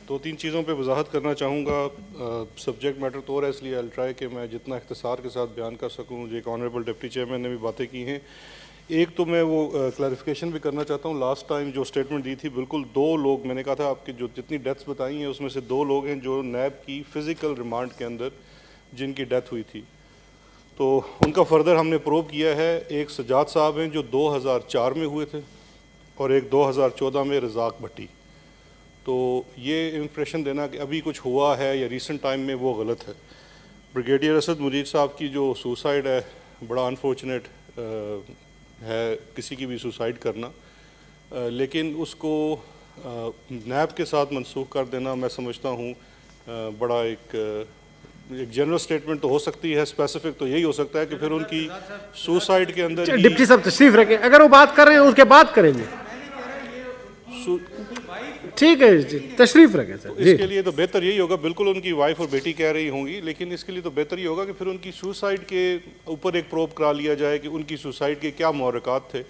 دو تین چیزوں پہ وضاحت کرنا چاہوں گا. سبجیکٹ میٹر تو ہے، اس لیے I'll try کہ میں جتنا اختصار کے ساتھ بیان کر سکوں. ایک آنریبل ڈپٹی چیئرمین نے بھی باتیں کی ہیں. ایک تو میں وہ کلیریفیکیشن بھی کرنا چاہتا ہوں. لاسٹ ٹائم جو اسٹیٹمنٹ دی تھی، بالکل 2 لوگ میں نے کہا تھا آپ کی جو جتنی ڈیتھس بتائی ہیں اس میں سے 2 لوگ ہیں جو نیب کی فزیکل ریمانڈ کے اندر جن کی ڈیتھ ہوئی تھی. تو ان کا فردر ہم نے پروب کیا ہے. ایک سجاد صاحب ہیں جو 2004 میں ہوئے تھے، اور ایک 2014 میں رزاق بھٹی. تو یہ امپریشن دینا کہ ابھی کچھ ہوا ہے یا ریسنٹ ٹائم میں، وہ غلط ہے. بریگیڈیئر اسد مجید صاحب کی جو سوسائڈ ہے، بڑا انفارچونیٹ ہے کسی کی بھی سوسائڈ کرنا، لیکن اس کو نیب کے ساتھ منسوخ کر دینا میں سمجھتا ہوں بڑا ایک جنرل سٹیٹمنٹ تو ہو سکتی ہے، اسپیسیفک تو یہی ہو سکتا ہے کہ پھر ان کی سوسائڈ کے اندر ڈپٹی صاحب تشریف رکھیں، اگر وہ بات کر رہے ہیں اس کے بعد کریں گے. ٹھیک ہے جی، تشریف رکھیں سر. اس کے لیے تو بہتر یہی ہوگا، بالکل ان کی وائف اور بیٹی کہہ رہی ہوں گی، لیکن اس کے لیے تو بہتر یہ ہوگا کہ پھر ان کی سوسائڈ کے اوپر ایک پروب کرا لیا جائے کہ ان کی سوسائڈ کے کیا محرکات تھے،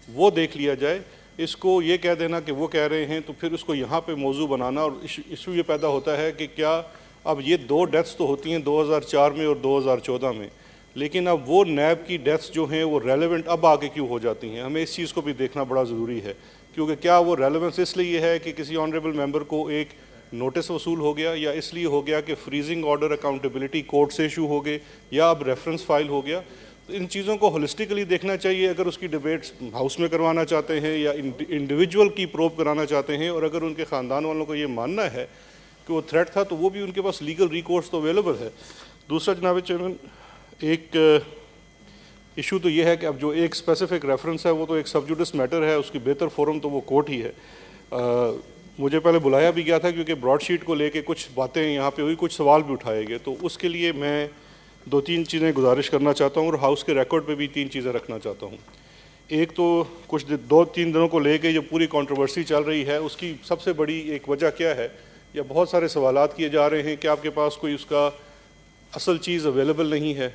وہ دیکھ لیا جائے. اس کو یہ کہہ دینا کہ وہ کہہ رہے ہیں تو پھر اس کو یہاں پہ موضوع بنانا، اور ایشو یہ پیدا ہوتا ہے کہ کیا اب یہ 2 ڈیتھس تو ہوتی ہیں 2004 میں اور 2014 میں، لیکن اب وہ نیب کی ڈیتھس جو ہیں وہ ریلیونٹ اب آگے کیوں ہو جاتی ہیں. ہمیں اس چیز کو بھی دیکھنا بڑا ضروری ہے، کیونکہ کیا وہ ریلیونس اس لیے ہے کہ کسی آنریبل ممبر کو ایک نوٹس وصول ہو گیا، یا اس لیے ہو گیا کہ فریزنگ آرڈر اکاؤنٹیبلٹی کورٹ سے ایشو ہو گئے، یا اب ریفرنس فائل ہو گیا. تو ان چیزوں کو ہولسٹکلی دیکھنا چاہیے. اگر اس کی ڈیبیٹس ہاؤس میں کروانا چاہتے ہیں یا انڈیویجول کی پروب کرانا چاہتے ہیں، اور اگر ان کے خاندان والوں کو یہ ماننا ہے کہ وہ تھریٹ تھا، تو وہ بھی ان کے پاس لیگل ریکورس تو اویلیبل ہے. دوسرا جناب چیئرمین، ایک ایشو تو یہ ہے کہ اب جو ایک اسپیسیفک ریفرنس ہے وہ تو ایک سب جوڈس میٹر ہے، اس کی بہتر فورم تو وہ کورٹ ہی ہے. مجھے پہلے بلایا بھی گیا تھا کیونکہ براڈ شیٹ کو لے کے کچھ باتیں یہاں پہ ہوئی، کچھ سوال بھی اٹھائے گئے. تو اس کے لیے میں 2-3 چیزیں گزارش کرنا چاہتا ہوں، اور ہاؤس کے ریکارڈ پہ بھی 3 چیزیں رکھنا چاہتا ہوں. ایک تو کچھ 2-3 دنوں کو لے کے جو پوری کنٹروورسی چل رہی ہے، اس کی سب سے بڑی ایک وجہ کیا ہے، یا بہت سارے سوالات کیے جا رہے ہیں کہ آپ کے پاس کوئی اس کا اصل چیز اویلیبل نہیں ہے.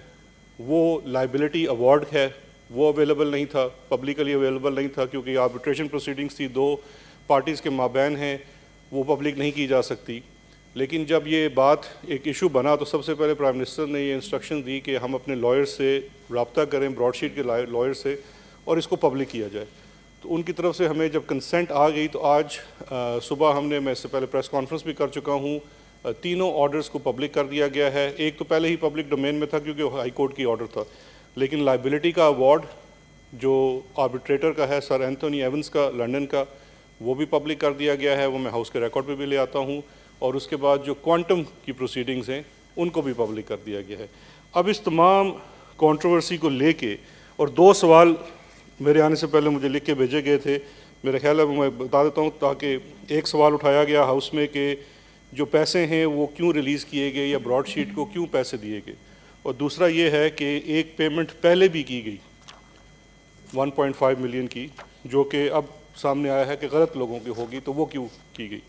وہ لائبلٹی ایوارڈ ہے، وہ اویلیبل نہیں تھا، پبلکلی اویلیبل نہیں تھا، کیونکہ آربیٹریشن پروسیڈنگس تھی 2 پارٹیز کے مابین ہیں، وہ پبلک نہیں کی جا سکتی. لیکن جب یہ بات ایک ایشو بنا تو سب سے پہلے پرائم منسٹر نے یہ انسٹرکشن دی کہ ہم اپنے لائر سے رابطہ کریں، براڈ شیٹ کے لائر سے، اور اس کو پبلک کیا جائے. تو ان کی طرف سے ہمیں جب کنسنٹ آ گئی تو آج صبح ہم نے، میں اس سے پہلے پریس کانفرنس بھی کر چکا ہوں، 3 آرڈرز کو پبلک کر دیا گیا ہے. ایک تو پہلے ہی پبلک ڈومین میں تھا کیونکہ ہائی کورٹ کی آرڈر تھا، لیکن لائبلٹی کا ایوارڈ جو آربیٹریٹر کا ہے سر اینتھونی ایونز کا لنڈن کا، وہ بھی پبلک کر دیا گیا ہے. وہ میں ہاؤس کے ریکارڈ پہ بھی لے آتا ہوں. اور اس کے بعد جو کوانٹم کی پروسیڈنگز ہیں ان کو بھی پبلک کر دیا گیا ہے. اب اس تمام کنٹروورسی کو لے کے، اور 2 سوال میرے آنے سے پہلے مجھے لکھ کے بھیجے گئے تھے، میرا خیال ہے میں بتا دیتا ہوں تاکہ ایک سوال اٹھایا گیا ہاؤس میں کہ جو پیسے ہیں وہ کیوں ریلیز کیے گئے، یا براڈ شیٹ کو کیوں پیسے دیے گئے. اور دوسرا یہ ہے کہ ایک پیمنٹ پہلے بھی کی گئی 1.5 ملین کی، جو کہ اب سامنے آیا ہے کہ غلط لوگوں کی ہوگی، تو وہ کیوں کی گئی.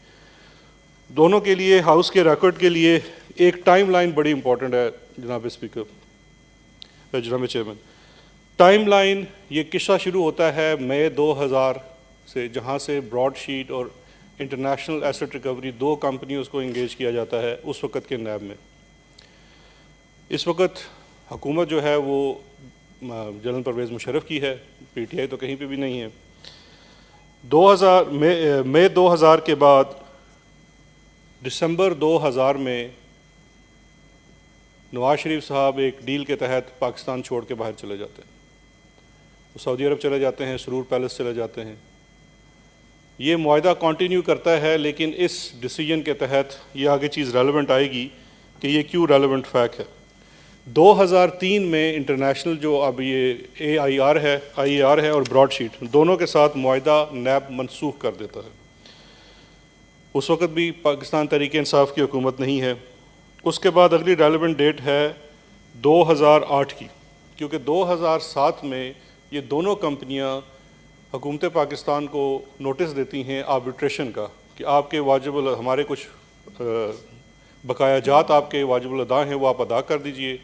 دونوں کے لیے ہاؤس کے ریکارڈ کے لیے ایک ٹائم لائن بڑی امپورٹنٹ ہے جناب اسپیکر، جناب چیئرمین. ٹائم لائن یہ قصہ شروع ہوتا ہے مئی 2000 سے، جہاں سے براڈ شیٹ اور انٹرنیشنل ایسٹ ریکوری 2 کمپنیوں کو انگیج کیا جاتا ہے اس وقت کے نیب میں. اس وقت حکومت جو ہے وہ جنرل پرویز مشرف کی ہے، پی ٹی آئی تو کہیں پہ بھی نہیں ہے. مئی 2000 کے بعد دسمبر 2000 میں نواز شریف صاحب ایک ڈیل کے تحت پاکستان چھوڑ کے باہر چلے جاتے ہیں. وہ سعودی عرب چلے جاتے ہیں، سرور پیلس چلے جاتے ہیں. یہ معاہدہ کنٹینیو کرتا ہے، لیکن اس ڈیسیجن کے تحت یہ آگے چیز ریلیونٹ آئے گی کہ یہ کیوں ریلیونٹ فیکٹ ہے. 2003 میں انٹرنیشنل جو اب یہ آئی اے آر ہے اور براڈ شیٹ دونوں کے ساتھ معاہدہ نیب منسوخ کر دیتا ہے. اس وقت بھی پاکستان تحریک انصاف کی حکومت نہیں ہے. اس کے بعد اگلی ریلیونٹ ڈیٹ ہے 2008 کی، کیونکہ 2007 میں یہ دونوں کمپنیاں حکومت پاکستان کو نوٹس دیتی ہیں آربیٹریشن کا کہ آپ کے واجب ہمارے کچھ بقایا جات آپ کے واجب الادا ہیں، وہ آپ ادا کر دیجئے.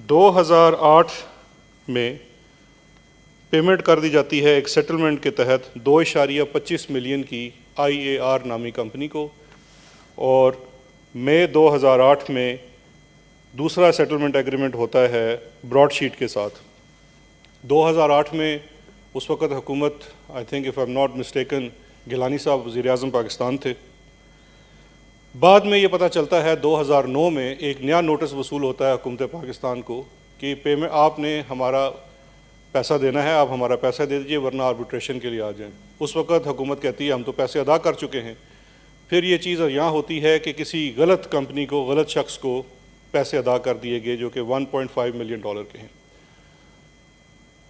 2008 میں پیمنٹ کر دی جاتی ہے ایک سیٹلمنٹ کے تحت 2.25 ملین کی IAR نامی کمپنی کو، اور مئی 2008 میں دوسرا سیٹلمنٹ ایگریمنٹ ہوتا ہے براڈ شیٹ کے ساتھ۔ 2008 میں اس وقت حکومت I think if I am not mistaken Gilani صاحب وزیر اعظم پاکستان تھے۔ بعد میں یہ پتہ چلتا ہے 2009 میں ایک نیا نوٹس وصول ہوتا ہے حکومت پاکستان کو کہ پیمنٹ آپ نے ہمارا پیسہ دینا ہے، آپ ہمارا پیسہ دے دیجئے ورنہ آربیٹریشن کے لیے آ جائیں۔ اس وقت حکومت کہتی ہے ہم تو پیسے ادا کر چکے ہیں۔ پھر یہ چیز یہاں ہوتی ہے کہ کسی غلط کمپنی کو، غلط شخص کو پیسے ادا کر دیے گئے جو کہ $1.5 ملین کے ہیں۔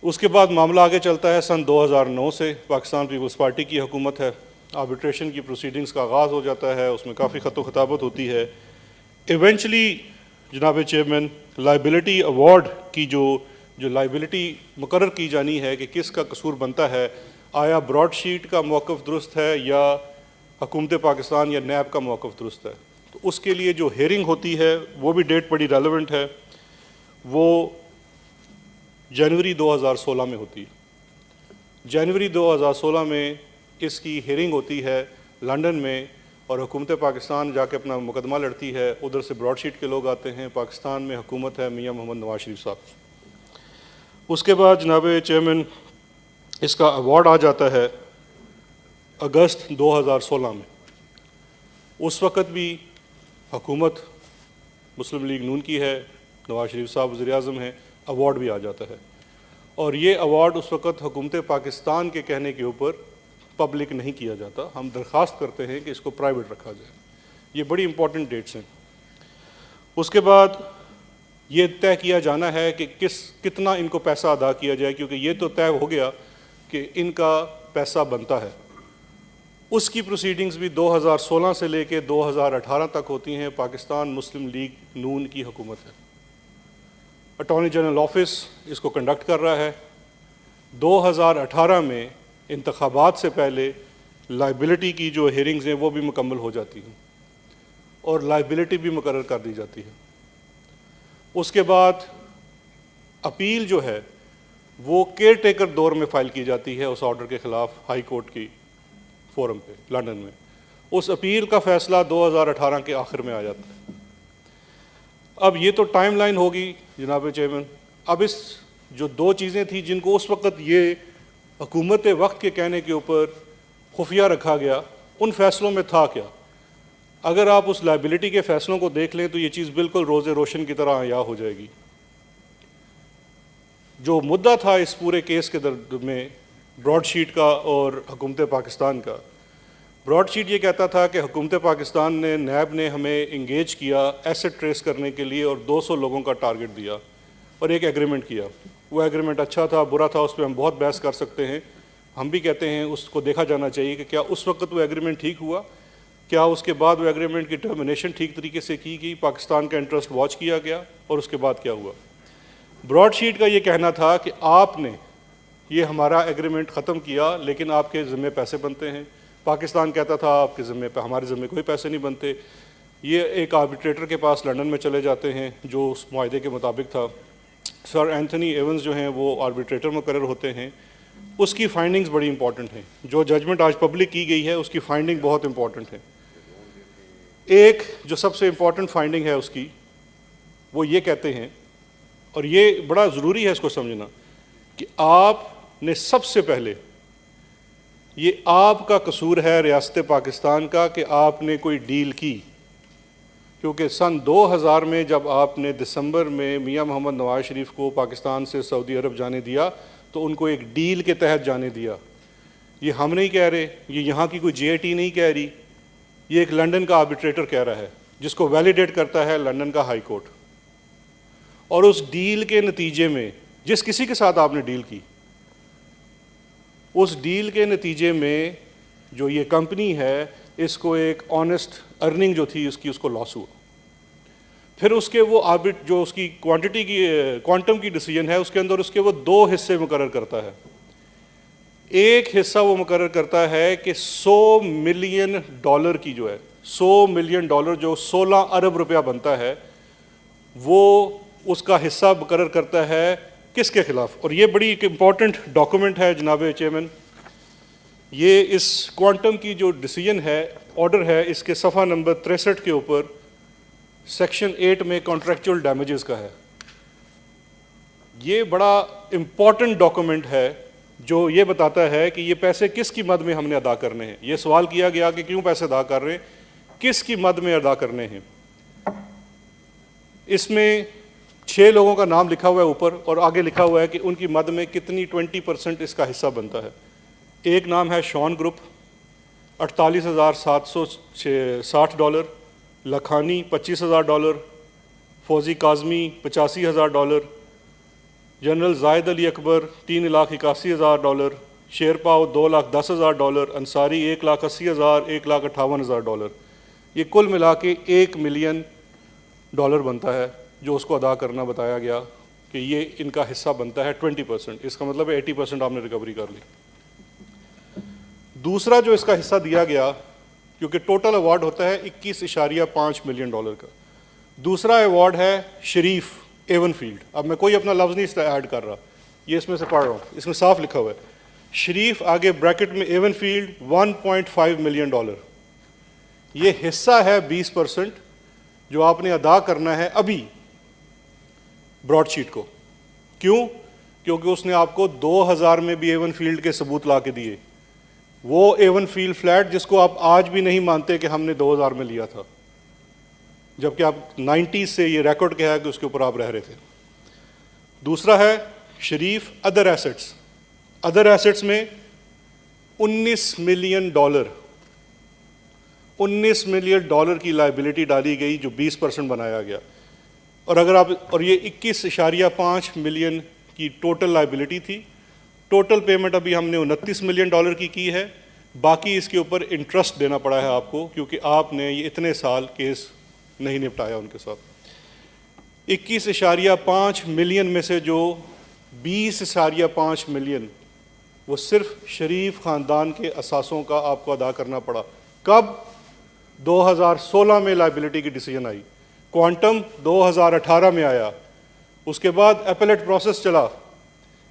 اس کے بعد معاملہ آگے چلتا ہے، سن 2009 سے پاکستان پیپلز پارٹی کی حکومت ہے، آربیٹریشن کی پروسیڈنگز کا آغاز ہو جاتا ہے، اس میں کافی خط و خطابت ہوتی ہے۔ ایونچولی جناب چیئرمین لائبلٹی ایوارڈ کی جو لائبلٹی مقرر کی جانی ہے کہ کس کا قصور بنتا ہے، آیا براڈ شیٹ کا موقف درست ہے یا حکومت پاکستان یا نیب کا موقف درست ہے؟ تو اس کے لیے جو ہیئرنگ ہوتی ہے وہ بھی ڈیٹ بڑی ریلیونٹ ہے، وہ جنوری 2016 میں ہوتی ہے۔ جنوری 2016 میں اس کی ہیئرنگ ہوتی ہے لنڈن میں، اور حکومت پاکستان جا کے اپنا مقدمہ لڑتی ہے، ادھر سے براڈ شیٹ کے لوگ آتے ہیں، پاکستان میں حکومت ہے میاں محمد نواز شریف صاحب۔ اس کے بعد جناب چیئرمین اس کا ایوارڈ آ جاتا ہے اگست 2016 میں۔ اس وقت بھی حکومت مسلم لیگ نون کی ہے، نواز شریف صاحب وزیر اعظم ہیں، ایوارڈ بھی آ جاتا ہے، اور یہ ایوارڈ اس وقت حکومت پاکستان کے کہنے کے اوپر پبلک نہیں کیا جاتا، ہم درخواست کرتے ہیں کہ اس کو پرائیویٹ رکھا جائے۔ یہ بڑی امپورٹنٹ ڈیٹس ہیں۔ اس کے بعد یہ طے کیا جانا ہے کہ کتنا ان کو پیسہ ادا کیا جائے، کیونکہ یہ تو طے ہو گیا کہ ان کا پیسہ بنتا ہے۔ اس کی پروسیڈنگز بھی 2016 سے لے کے 2018 تک ہوتی ہیں۔ پاکستان مسلم لیگ نون کی حکومت ہے، اٹارنی جنرل آفس اس کو کنڈکٹ کر رہا ہے۔ 2018 میں انتخابات سے پہلے لائبلٹی کی جو ہیئرنگز ہیں وہ بھی مکمل ہو جاتی ہیں اور لائبلٹی بھی مقرر کر دی جاتی ہے۔ اس کے بعد اپیل جو ہے وہ کیئر ٹیکر دور میں فائل کی جاتی ہے اس آرڈر کے خلاف ہائی کورٹ کی فورم پہ لنڈن میں۔ اس اپیل کا فیصلہ 2018 کے آخر میں آ جاتا ہے۔ اب یہ تو ٹائم لائن ہوگی جناب چیئرمین۔ اب اس جو دو چیزیں تھیں جن کو اس وقت یہ حکومت وقت کے کہنے کے اوپر خفیہ رکھا گیا، ان فیصلوں میں تھا کیا؟ اگر آپ اس لائبلٹی کے فیصلوں کو دیکھ لیں تو یہ چیز بالکل روز روشن کی طرح عیاں ہو جائے گی۔ جو مدعا تھا اس پورے کیس کے درد میں براڈ شیٹ کا اور حکومت پاکستان کا، براڈ شیٹ یہ کہتا تھا کہ حکومت پاکستان نے، نیب نے ہمیں انگیج کیا ایسٹ ٹریس کرنے کے لیے اور 200 لوگوں کا ٹارگٹ دیا اور ایک ایگریمنٹ کیا۔ وہ ایگریمنٹ اچھا تھا برا تھا اس پہ ہم بہت بحث کر سکتے ہیں، ہم بھی کہتے ہیں اس کو دیکھا جانا چاہیے کہ کیا اس وقت وہ ایگریمنٹ ٹھیک ہوا، کیا اس کے بعد وہ ایگریمنٹ کی ٹرمینیشن ٹھیک طریقے سے کی گئی، پاکستان کا انٹرسٹ واچ کیا گیا، اور اس کے بعد کیا ہوا۔ براڈ شیٹ کا یہ کہنا تھا کہ آپ نے یہ ہمارا ایگریمنٹ ختم کیا لیکن آپ کے ذمے پیسے بنتے ہیں۔ پاکستان کہتا تھا آپ کے ذمے پہ، ہمارے ذمے کوئی پیسے نہیں بنتے۔ یہ ایک آربیٹریٹر کے پاس لنڈن میں چلے جاتے ہیں جو اس معاہدے کے مطابق تھا۔ سر اینتھنی ایونز جو ہیں وہ آربیٹریٹر مقرر ہوتے ہیں۔ اس کی فائنڈنگز بڑی امپورٹنٹ ہیں، جو ججمنٹ آج پبلک کی گئی ہے اس کی فائنڈنگ بہت امپورٹنٹ ہے۔ ایک جو سب سے امپورٹنٹ فائنڈنگ ہے اس کی، وہ یہ کہتے ہیں، اور یہ بڑا ضروری ہے اس کو سمجھنا، کہ آپ نے سب سے پہلے، یہ آپ کا قصور ہے ریاست پاکستان کا کہ آپ نے کوئی ڈیل کی، کیونکہ سن 2000 میں جب آپ نے دسمبر میں میاں محمد نواز شریف کو پاکستان سے سعودی عرب جانے دیا تو ان کو ایک ڈیل کے تحت جانے دیا۔ یہ ہم نہیں کہہ رہے، یہ یہاں کی کوئی JIT نہیں کہہ رہی، یہ ایک لنڈن کا آربیٹریٹر کہہ رہا ہے جس کو ویلیڈیٹ کرتا ہے لنڈن کا ہائی کورٹ۔ اور اس ڈیل کے نتیجے میں، جس کسی کے ساتھ آپ نے ڈیل کی، اس ڈیل کے نتیجے میں جو یہ کمپنی ہے اس کو ایک آنیسٹ ارننگ جو تھی اس کو لاس ہوا۔ پھر اس کے وہ جو اس کی کوانٹٹی کی کوانٹم کی ڈیسیجن ہے اس کے اندر اس کے وہ 2 حصے مقرر کرتا ہے۔ ایک حصہ وہ مقرر کرتا ہے کہ $100 ملین کی جو ہے $100 ملین جو 16 ارب روپیہ بنتا ہے، وہ اس کا حصہ مقرر کرتا ہے کس کے خلاف؟ اور یہ بڑی ایک امپورٹنٹ ڈاکومنٹ ہے جناب چیئرمین، یہ اس کوانٹم کی جو ڈیسیجن ہے، آرڈر ہے، اس کے صفحہ نمبر 63 کے اوپر سیکشن 8 میں کانٹریکچوئل ڈیمیجز کا ہے. یہ بڑا امپورٹنٹ ڈاکومنٹ ہے جو یہ بتاتا ہے کہ یہ پیسے کس کی مد میں ہم نے ادا کرنے ہیں. یہ سوال کیا گیا کہ کیوں پیسے ادا کر رہے ہیں، کس کی مد میں ادا کرنے ہیں. اس میں 6 لوگوں کا نام لکھا ہوا ہے اوپر، اور آگے لکھا ہوا ہے کہ ان کی مد میں کتنی 20% اس کا حصہ بنتا ہے. ایک نام ہے شان گروپ، $48,760، لکھانی $25,000، فوزی کاظمی $85,000، جنرل زاہد علی اکبر $3,81,000، شیرپاؤ $2,10,000، انصاری $1,80,000، $1,58,000. یہ کل ملا کے $1 ملین بنتا ہے جو اس کو ادا کرنا بتایا گیا کہ یہ ان کا حصہ بنتا ہے 20%. اس کا مطلب ہے 80% آپ نے ریکوری کر لی. دوسرا جو اس کا حصہ دیا گیا، کیونکہ ٹوٹل ایوارڈ ہوتا ہے $21.5 ملین کا. دوسرا ایوارڈ ہے شریف ایون فیلڈ. اب میں کوئی اپنا لفظ نہیں ایڈ کر رہا، یہ اس میں سے پڑھ رہا ہوں، اس میں صاف لکھا ہوا ہے شریف، آگے بریکٹ میں ایون فیلڈ $1.5 ملین. یہ حصہ ہے 20% جو آپ نے ادا کرنا ہے ابھی براڈ شیٹ کو. کیوں؟ کیونکہ اس نے آپ کو 2000 میں بھی ایون فیلڈ کے ثبوت لا کے دیے. وہ ایون فیلڈ فلیٹ جس کو آپ آج بھی نہیں مانتے کہ ہم نے 2000 میں لیا تھا، جبکہ آپ 90s سے یہ ریکارڈ کیا ہے کہ اس کے اوپر آپ رہ رہے تھے. دوسرا ہے شریف ادر ایسٹس. ادر ایسٹس میں $19 ملین کی لائبلٹی ڈالی گئی جو 20% بنایا گیا. اور اگر آپ، اور یہ $21.5 ملین کی ٹوٹل لائبلٹی تھی. ٹوٹل پیمنٹ ابھی ہم نے $29 ملین کی ہے. باقی اس کے اوپر انٹرسٹ دینا پڑا ہے آپ کو، کیونکہ آپ نے یہ اتنے سال کیس نہیں نپٹایا ان کے ساتھ. 21.5 ملین میں سے جو 20.5 ملین وہ صرف شریف خاندان کے اثاثوں کا آپ کو ادا کرنا پڑا. کب؟ 2016 میں لائبلٹی کی ڈیسیجن آئی. کوانٹم 2018 میں آیا. اس کے بعد اپیلیٹ پروسیس چلا.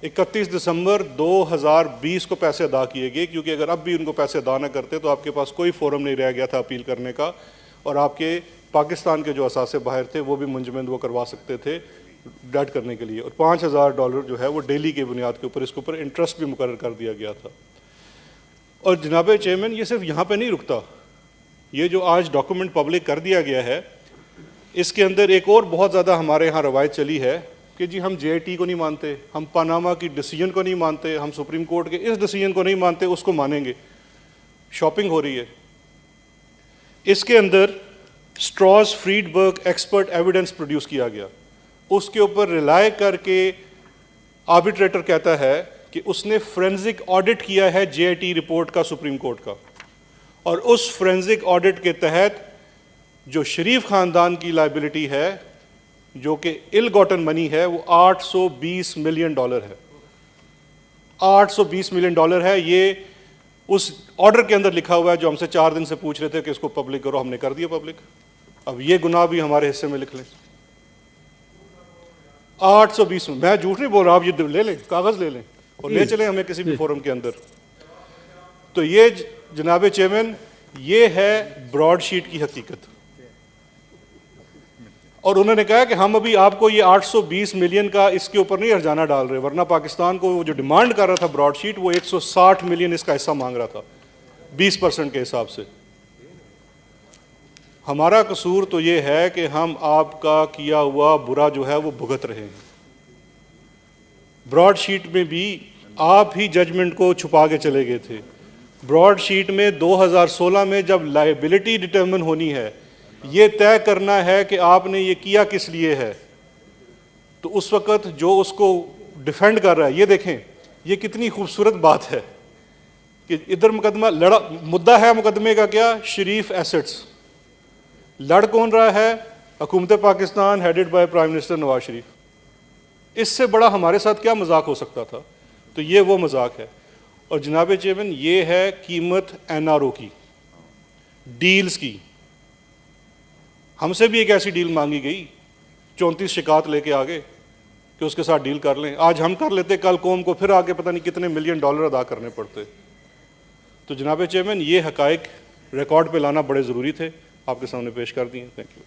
31 دسمبر 2020 کو پیسے ادا کیے گئے، کیونکہ اگر اب بھی ان کو پیسے ادا نہ کرتے تو آپ کے پاس کوئی فورم نہیں رہ گیا تھا اپیل کرنے کا، اور آپ کے پاکستان کے جو اثاثے باہر تھے وہ بھی منجمد وہ کروا سکتے تھے ڈیٹ کرنے کے لیے. اور $5,000 جو ہے وہ ڈیلی کی بنیاد کے اوپر اس کے اوپر انٹرسٹ بھی مقرر کر دیا گیا تھا. اور جناب چیئرمین، یہ صرف یہاں پہ نہیں رکتا. یہ جو آج ڈاکومنٹ پبلک کر دیا گیا ہے، اس کے اندر ایک اور بہت زیادہ ہمارے ہاں روایت چلی ہے کہ جی ہم JIT کو نہیں مانتے، ہم پاناما کی ڈیسیجن کو نہیں مانتے، ہم سپریم کورٹ کے اس ڈیسیجن کو نہیں مانتے، اس کو مانیں گے. شاپنگ ہو رہی ہے. اس کے اندر اسٹراس فریڈبرگ ایکسپرٹ ایویڈنس پروڈیوس کیا گیا. اس کے اوپر ریلائی کر کے آربیٹریٹر کہتا ہے کہ اس نے فورینزک آڈٹ کیا ہے JIT رپورٹ کا سپریم کورٹ کا، اور اس فورینزک آڈٹ کے تحت جو شریف خاندان کی لائبلٹی ہے جو کہ ال گاٹن منی ہے وہ $820 ملین ہے. $820 ملین ہے. یہ اس آرڈر کے اندر لکھا ہوا ہے جو ہم سے 4 دن سے پوچھ رہے تھے کہ اس کو پبلک کرو، ہم نے کر دیا پبلک. اب یہ گناہ بھی ہمارے حصے میں لکھ لیں. 820، میں جھوٹ نہیں بول رہا، آپ یہ لے لیں، کاغذ لے لیں اور لے چلیں ہمیں کسی بھی فورم کے اندر. تو یہ جناب چیئرمین، یہ ہے براڈ شیٹ کی حقیقت. اور انہوں نے کہا کہ ہم ابھی آپ کو یہ 820 ملین کا اس کے اوپر نہیں ہرجانہ ڈال رہے، ورنہ پاکستان کو جو ڈیمانڈ کر رہا تھا براڈ شیٹ وہ 160 ملین اس کا حصہ مانگ رہا تھا 20% کے حساب سے. ہمارا قصور تو یہ ہے کہ ہم آپ کا کیا ہوا برا جو ہے وہ بھگت رہے ہیں. براڈ شیٹ میں بھی آپ ہی ججمنٹ کو چھپا کے چلے گئے تھے. براڈ شیٹ میں 2016 میں جب لائبلٹی ڈٹرمن ہونی ہے، یہ طے کرنا ہے کہ آپ نے یہ کیا کس لیے ہے، تو اس وقت جو اس کو ڈیفینڈ کر رہا ہے، یہ دیکھیں یہ کتنی خوبصورت بات ہے کہ ادھر مقدمہ لڑا، مدعا ہے مقدمے کا کیا؟ شریف ایسٹس. لڑ کون رہا ہے؟ حکومت Pakistan headed by prime minister Nawaz Sharif. اس سے بڑا ہمارے ساتھ کیا مذاق ہو سکتا تھا؟ تو یہ وہ مذاق ہے. اور جناب چیئرمین، یہ ہے قیمت NRO کی، ڈیلز کی. ہم سے بھی ایک ایسی ڈیل مانگی گئی، 34 شکایت لے کے آگے کہ اس کے ساتھ ڈیل کر لیں. آج ہم کر لیتے، کل قوم کو پھر آگے پتہ نہیں کتنے $1 ملین ادا کرنے پڑتے. تو جناب چیئرمین یہ حقائق ریکارڈ پہ لانا بڑے ضروری تھے، آپ کے سامنے پیش کر دیے. Thank you.